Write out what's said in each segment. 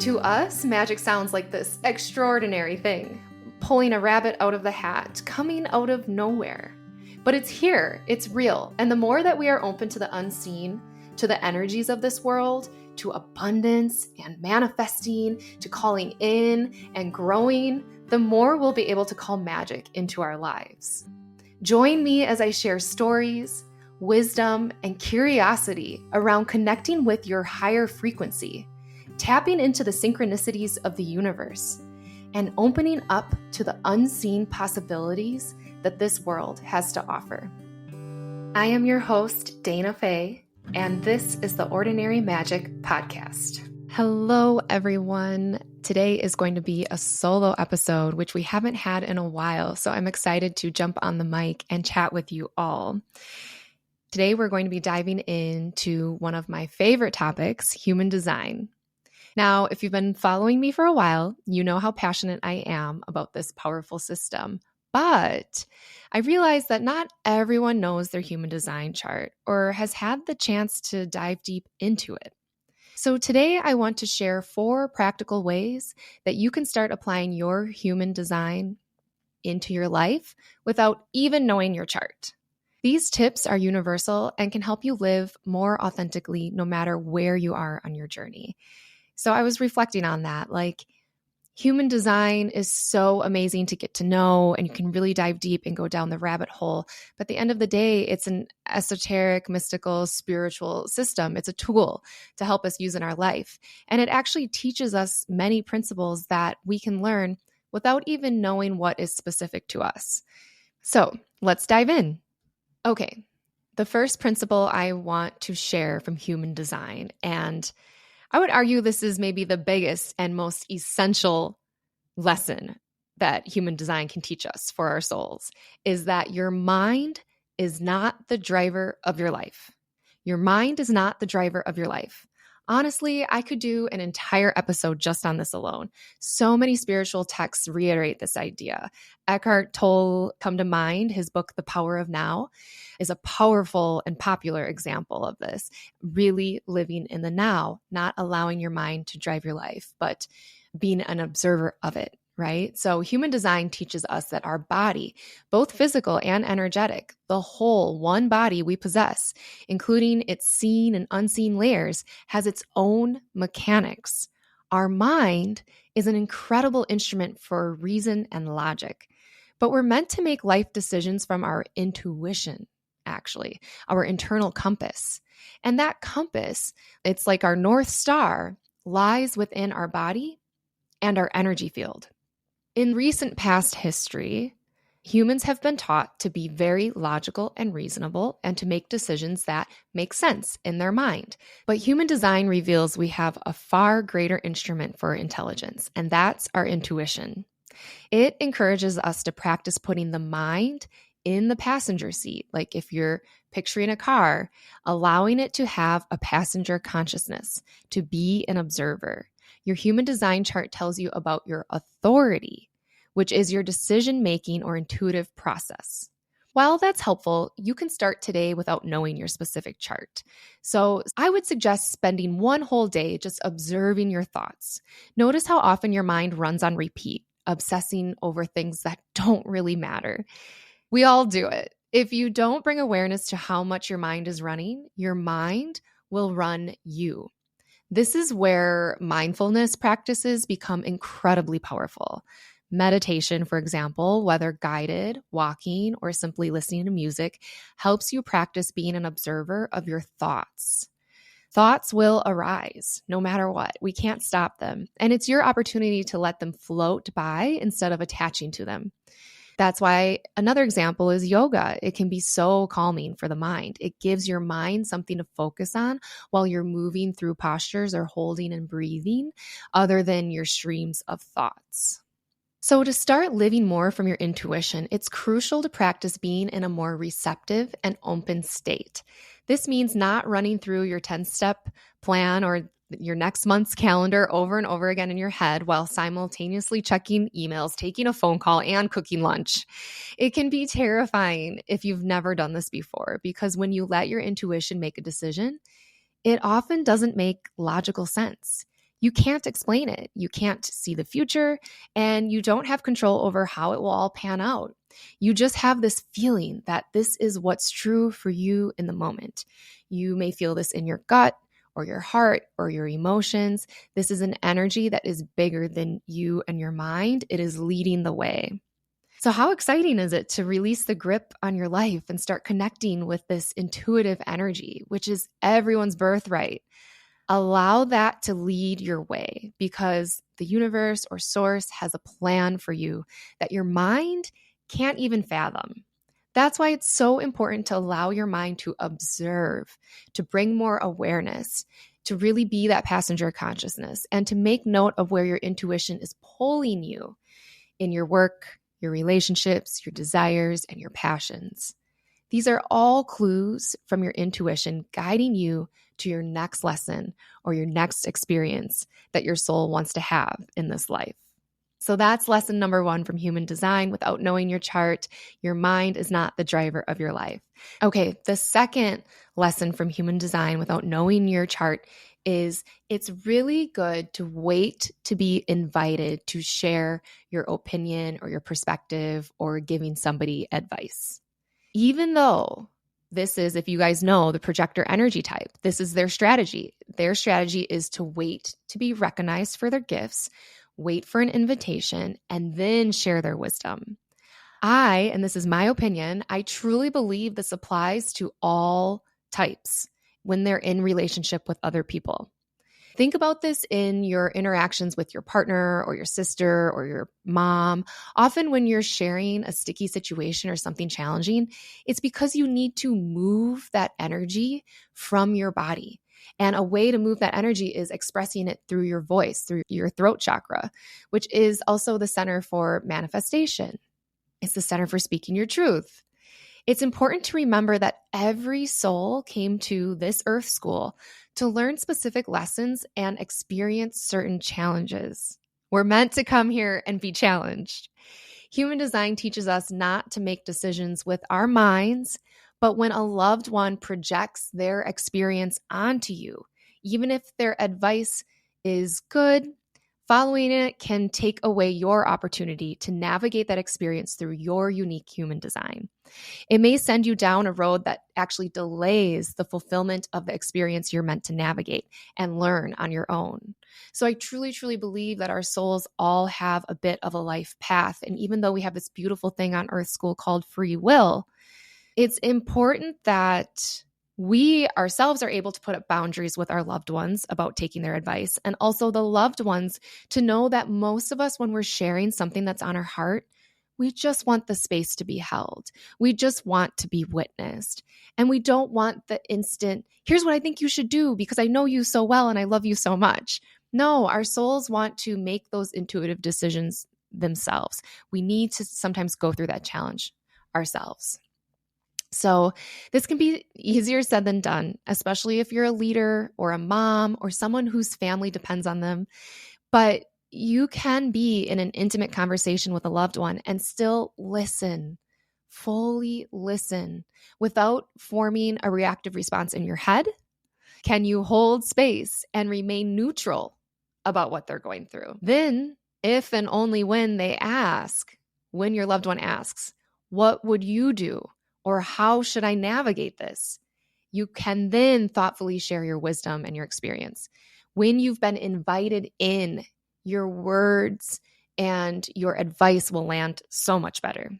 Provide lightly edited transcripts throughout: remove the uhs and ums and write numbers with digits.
To us, magic sounds like this extraordinary thing, pulling a rabbit out of the hat, coming out of nowhere. But it's here, it's real, and the more that we are open to the unseen, to the energies of this world, to abundance and manifesting, to calling in and growing, the more we'll be able to call magic into our lives. Join me as I share stories, wisdom, and curiosity around connecting with your higher frequency, tapping into the synchronicities of the universe, and opening up to the unseen possibilities that this world has to offer. I am your host, Dayna Faye, and this is the Ordinary Magic Podcast. Hello, everyone. Today is going to be a solo episode, which we haven't had in a while, so I'm excited to jump on the mic and chat with you all. Today, we're going to be diving into one of my favorite topics, human design. Now, if you've been following me for a while, you know how passionate I am about this powerful system. But I realize that not everyone knows their human design chart or has had the chance to dive deep into it. So today I want to share 4 practical ways that you can start applying your human design into your life without even knowing your chart. These tips are universal and can help you live more authentically no matter where you are on your journey. So I was reflecting on that, human design is so amazing to get to know, and you can really dive deep and go down the rabbit hole. But at the end of the day, it's an esoteric, mystical, spiritual system. It's a tool to help us use in our life. And it actually teaches us many principles that we can learn without even knowing what is specific to us. So let's dive in. Okay, the first principle I want to share from human design, and I would argue this is maybe the biggest and most essential lesson that human design can teach us for our souls, is that your mind is not the driver of your life. Your mind is not the driver of your life. Honestly, I could do an entire episode just on this alone. So many spiritual texts reiterate this idea. Eckhart Tolle come to mind. His book, The Power of Now, is a powerful and popular example of this. Really living in the now, not allowing your mind to drive your life, but being an observer of it, right? So human design teaches us that our body, both physical and energetic, the whole one body we possess, including its seen and unseen layers, has its own mechanics. Our mind is an incredible instrument for reason and logic, but we're meant to make life decisions from our intuition, actually, our internal compass. And that compass, it's like our North Star, lies within our body and our energy field. In recent past history, humans have been taught to be very logical and reasonable and to make decisions that make sense in their mind. But human design reveals we have a far greater instrument for intelligence, and that's our intuition. It encourages us to practice putting the mind in the passenger seat, like if you're picturing a car, allowing it to have a passenger consciousness, to be an observer. Your human design chart tells you about your authority, which is your decision-making or intuitive process. While that's helpful, you can start today without knowing your specific chart. So I would suggest spending one whole day just observing your thoughts. Notice how often your mind runs on repeat, obsessing over things that don't really matter. We all do it. If you don't bring awareness to how much your mind is running, your mind will run you. This is where mindfulness practices become incredibly powerful. Meditation, for example, whether guided, walking, or simply listening to music, helps you practice being an observer of your thoughts. Thoughts will arise no matter what. We can't stop them. And it's your opportunity to let them float by instead of attaching to them. That's why another example is yoga. It can be so calming for the mind. It gives your mind something to focus on while you're moving through postures or holding and breathing, other than your streams of thoughts. So to start living more from your intuition, it's crucial to practice being in a more receptive and open state. This means not running through your 10-step plan or your next month's calendar over and over again in your head while simultaneously checking emails, taking a phone call, and cooking lunch. It can be terrifying if you've never done this before, because when you let your intuition make a decision, it often doesn't make logical sense. You can't explain it. You can't see the future, and you don't have control over how it will all pan out. You just have this feeling that this is what's true for you in the moment. You may feel this in your gut or your heart or your emotions. This is an energy that is bigger than you and your mind. It is leading the way. So, how exciting is it to release the grip on your life and start connecting with this intuitive energy, which is everyone's birthright? Allow that to lead your way because the universe or source has a plan for you that your mind can't even fathom. That's why it's so important to allow your mind to observe, to bring more awareness, to really be that passenger consciousness, and to make note of where your intuition is pulling you in your work, your relationships, your desires, and your passions. These are all clues from your intuition guiding you to your next lesson or your next experience that your soul wants to have in this life. So that's lesson number 1 from human design. Without knowing your chart, your mind is not the driver of your life. Okay, the second lesson from human design without knowing your chart is it's really good to wait to be invited to share your opinion or your perspective or giving somebody advice. Even though this is, if you guys know, the projector energy type, this is their strategy. Their strategy is to wait to be recognized for their gifts, wait for an invitation, and then share their wisdom. And this is my opinion, I truly believe this applies to all types when they're in relationship with other people. Think about this in your interactions with your partner or your sister or your mom. Often when you're sharing a sticky situation or something challenging, it's because you need to move that energy from your body. And a way to move that energy is expressing it through your voice, through your throat chakra, which is also the center for manifestation. It's the center for speaking your truth. It's important to remember that every soul came to this earth school to learn specific lessons and experience certain challenges. We're meant to come here and be challenged. Human design teaches us not to make decisions with our minds, but when a loved one projects their experience onto you, even if their advice is good, following it can take away your opportunity to navigate that experience through your unique human design. It may send you down a road that actually delays the fulfillment of the experience you're meant to navigate and learn on your own. So I truly, truly believe that our souls all have a bit of a life path. And even though we have this beautiful thing on Earth School called free will, it's important that we ourselves are able to put up boundaries with our loved ones about taking their advice, and also the loved ones to know that most of us, when we're sharing something that's on our heart, we just want the space to be held. We just want to be witnessed. And we don't want the instant, here's what I think you should do because I know you so well and I love you so much. No, our souls want to make those intuitive decisions themselves. We need to sometimes go through that challenge ourselves. So this can be easier said than done, especially if you're a leader or a mom or someone whose family depends on them. But you can be in an intimate conversation with a loved one and still listen, fully listen, without forming a reactive response in your head. Can you hold space and remain neutral about what they're going through? Then, if and only when they ask, when your loved one asks, what would you do? Or how should I navigate this? You can then thoughtfully share your wisdom and your experience. When you've been invited in, your words and your advice will land so much better.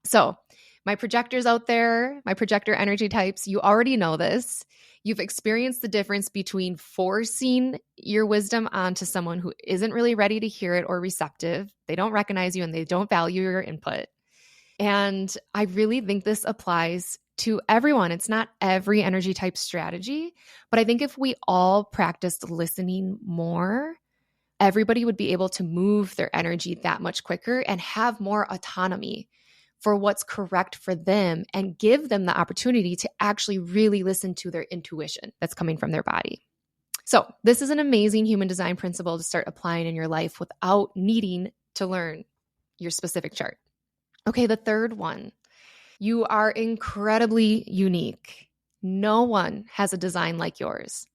So, my projectors out there, my projector energy types, you already know this. You've experienced the difference between forcing your wisdom onto someone who isn't really ready to hear it or receptive. They don't recognize you and they don't value your input. And I really think this applies to everyone. It's not every energy type strategy, but I think if we all practiced listening more, everybody would be able to move their energy that much quicker and have more autonomy for what's correct for them and give them the opportunity to actually really listen to their intuition that's coming from their body. So this is an amazing human design principle to start applying in your life without needing to learn your specific chart. Okay, the third one, you are incredibly unique. No one has a design like yours.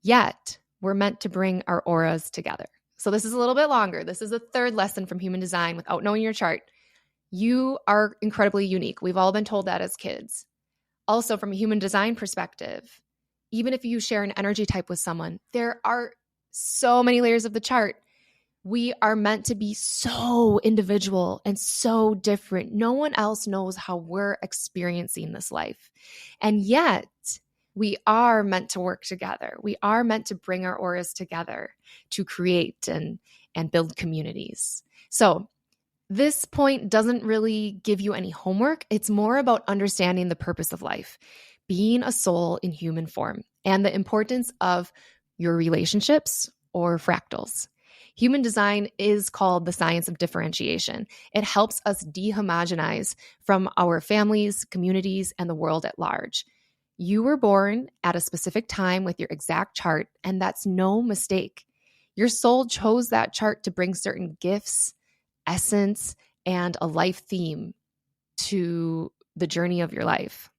Yet, we're meant to bring our auras together. So this is a little bit longer. This is the third lesson from human design without knowing your chart. You are incredibly unique. We've all been told that as kids. Also, from a human design perspective, even if you share an energy type with someone, there are so many layers of the chart. We are meant to be so individual and so different. No one else knows how we're experiencing this life. And yet, we are meant to work together. We are meant to bring our auras together to create and build communities. So, this point doesn't really give you any homework. It's more about understanding the purpose of life, being a soul in human form, and the importance of your relationships or fractals. Human design is called the science of differentiation. It helps us dehomogenize from our families, communities, and the world at large. You were born at a specific time with your exact chart, and that's no mistake. Your soul chose that chart to bring certain gifts, essence, and a life theme to the journey of your life.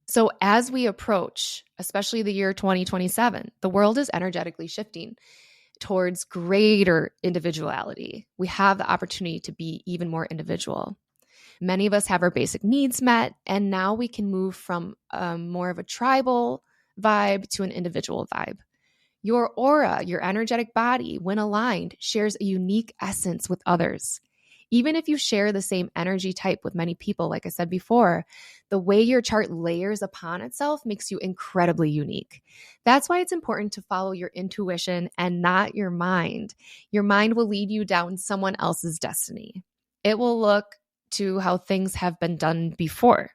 So as we approach, especially the year 2027, the world is energetically shifting towards greater individuality. We have the opportunity to be even more individual. Many of us have our basic needs met, and now we can move from more of a tribal vibe to an individual vibe. Your aura, your energetic body, when aligned, shares a unique essence with others. Even if you share the same energy type with many people, like I said before, the way your chart layers upon itself makes you incredibly unique. That's why it's important to follow your intuition and not your mind. Your mind will lead you down someone else's destiny. It will look to how things have been done before.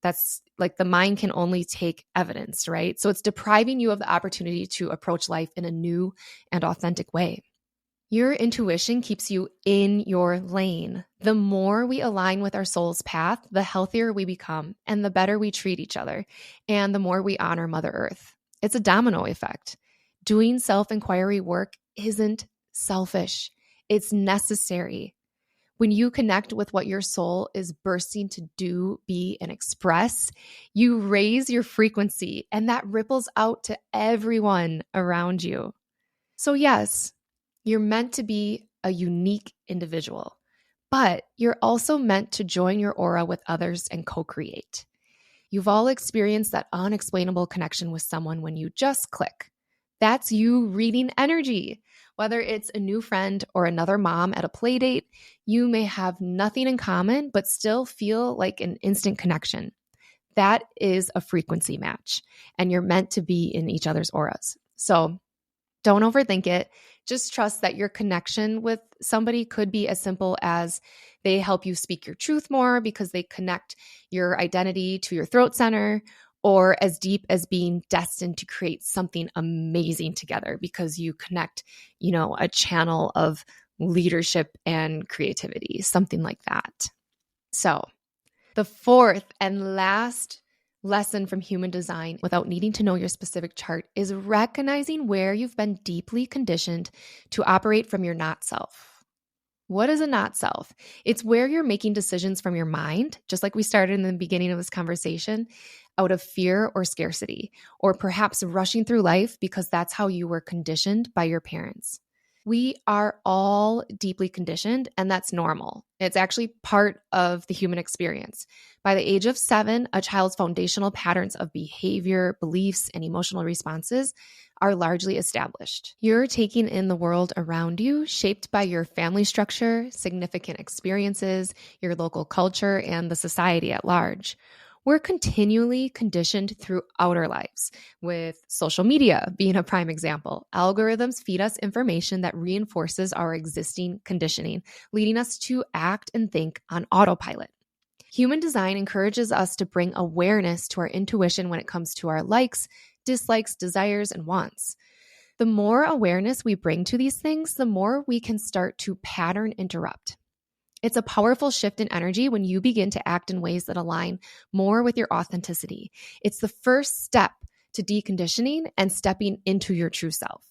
That's like the mind can only take evidence, right? So it's depriving you of the opportunity to approach life in a new and authentic way. Your intuition keeps you in your lane. The more we align with our soul's path, the healthier we become and the better we treat each other and the more we honor Mother Earth. It's a domino effect. Doing self-inquiry work isn't selfish. It's necessary. When you connect with what your soul is bursting to do, be, and express, you raise your frequency and that ripples out to everyone around you. So yes, you're meant to be a unique individual, but you're also meant to join your aura with others and co-create. You've all experienced that unexplainable connection with someone when you just click. That's you reading energy. Whether it's a new friend or another mom at a play date, you may have nothing in common, but still feel like an instant connection. That is a frequency match, and you're meant to be in each other's auras. So don't overthink it. Just trust that your connection with somebody could be as simple as they help you speak your truth more because they connect your identity to your throat center, or as deep as being destined to create something amazing together because you connect, a channel of leadership and creativity, something like that. So the fourth and last lesson from human design without needing to know your specific chart is recognizing where you've been deeply conditioned to operate from your not self. What is a not self? It's where you're making decisions from your mind, just like we started in the beginning of this conversation, out of fear or scarcity, or perhaps rushing through life because that's how you were conditioned by your parents. We are all deeply conditioned, and that's normal. It's actually part of the human experience. By the age of 7, a child's foundational patterns of behavior, beliefs, and emotional responses are largely established. You're taking in the world around you, shaped by your family structure, significant experiences, your local culture, and the society at large. We're continually conditioned throughout our lives, with social media being a prime example. Algorithms feed us information that reinforces our existing conditioning, leading us to act and think on autopilot. Human design encourages us to bring awareness to our intuition when it comes to our likes, dislikes, desires, and wants. The more awareness we bring to these things, the more we can start to pattern interrupt. It's a powerful shift in energy when you begin to act in ways that align more with your authenticity. It's the first step to deconditioning and stepping into your true self.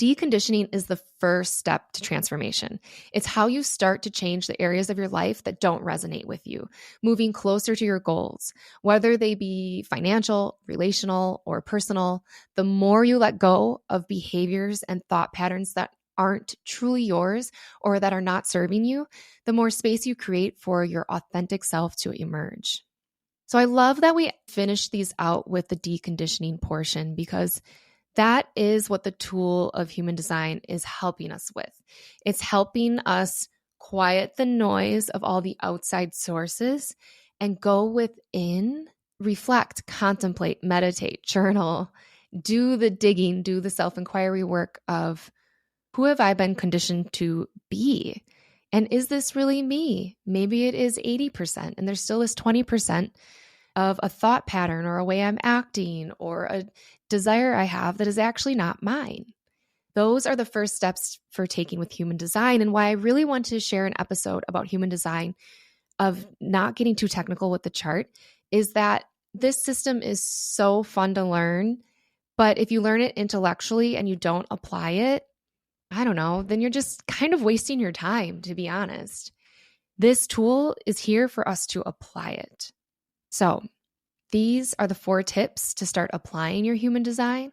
Deconditioning is the first step to transformation. It's how you start to change the areas of your life that don't resonate with you, moving closer to your goals, whether they be financial, relational, or personal. The more you let go of behaviors and thought patterns that aren't truly yours or that are not serving you, the more space you create for your authentic self to emerge. So I love that we finished these out with the deconditioning portion, because that is what the tool of human design is helping us with. It's helping us quiet the noise of all the outside sources and go within, reflect, contemplate, meditate, journal, do the digging, do the self-inquiry work of, who have I been conditioned to be? And is this really me? Maybe it is 80%, and there still is 20% of a thought pattern or a way I'm acting or a desire I have that is actually not mine. Those are the first steps for taking with human design, and why I really want to share an episode about human design, of not getting too technical with the chart, is that this system is so fun to learn, but if you learn it intellectually and you don't apply it, I don't know, then you're just kind of wasting your time, to be honest. This tool is here for us to apply it. So these are the 4 tips to start applying your human design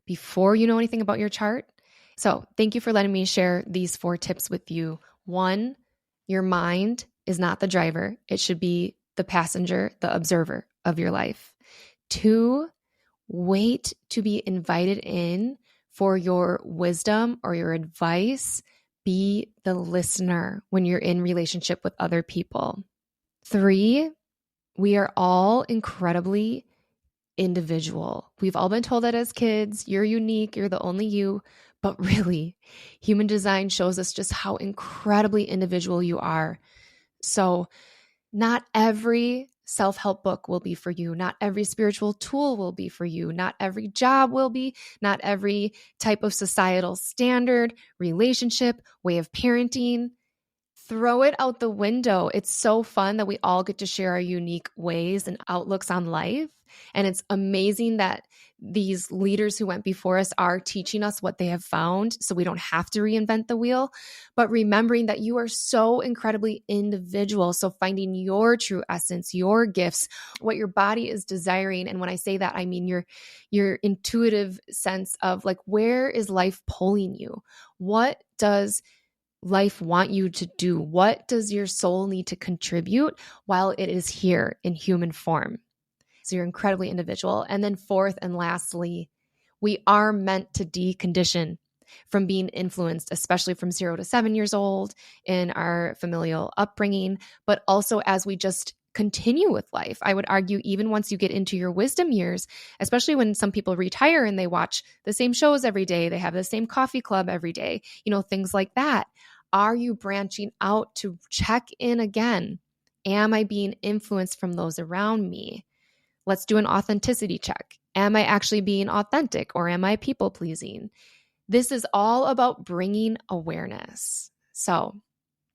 before you know anything about your chart. So thank you for letting me share these 4 tips with you. 1, your mind is not the driver. It should be the passenger, the observer of your life. 2, wait to be invited in for your wisdom or your advice. Be the listener when you're in relationship with other people. 3, we are all incredibly individual. We've all been told that as kids, you're unique, you're the only you, but really, human design shows us just how incredibly individual you are. So not every self-help book will be for you. Not every spiritual tool will be for you. Not every job will be. Not every type of societal standard, relationship, way of parenting. Throw it out the window. It's so fun that we all get to share our unique ways and outlooks on life. And it's amazing that these leaders who went before us are teaching us what they have found, so we don't have to reinvent the wheel. But remembering that you are so incredibly individual. So finding your true essence, your gifts, what your body is desiring. And when I say that, I mean your intuitive sense of, like, where is life pulling you? What does life want you to do? What does your soul need to contribute while it is here in human form? So you're incredibly individual. And then 4th and lastly, we are meant to decondition from being influenced, especially from 0 to 7 years old in our familial upbringing, but also as we just continue with life. I would argue even once you get into your wisdom years, especially when some people retire and they watch the same shows every day, they have the same coffee club every day, things like that. Are you branching out to check in again? Am I being influenced from those around me? Let's do an authenticity check. Am I actually being authentic, or am I people pleasing? This is all about bringing awareness. So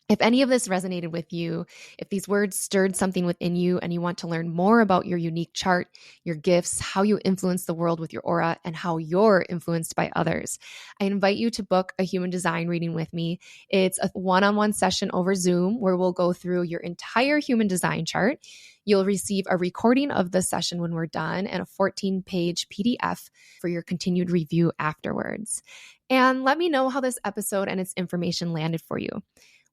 if any of this resonated with you, if these words stirred something within you and you want to learn more about your unique chart, your gifts, how you influence the world with your aura, and how you're influenced by others, I invite you to book a human design reading with me. It's a one-on-one session over Zoom where we'll go through your entire human design chart. You'll receive a recording of the session when we're done and a 14-page PDF for your continued review afterwards. And let me know how this episode and its information landed for you.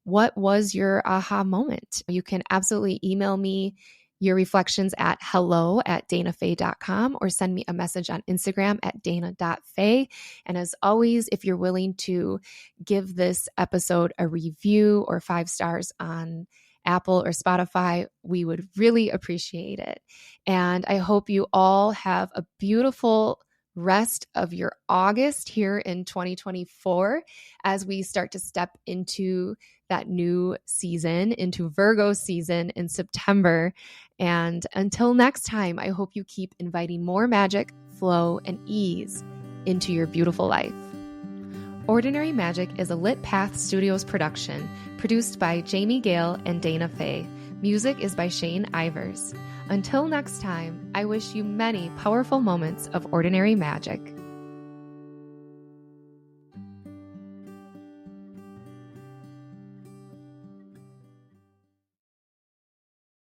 What was your aha moment? You can absolutely email me your reflections at hello@daynafaye.com or send me a message on Instagram at dayna.faye. And as always, if you're willing to give this episode a review or 5 stars on Apple or Spotify, we would really appreciate it. And I hope you all have a beautiful rest of your August here in 2024 as we start to step into that new season, into Virgo season in September. And until next time, I hope you keep inviting more magic, flow, and ease into your beautiful life. Ordinary Magic is a Lit Path Studios production, produced by Jamie Gale and Dayna Faye. Music is by Shane Ivers. Until next time, I wish you many powerful moments of ordinary magic.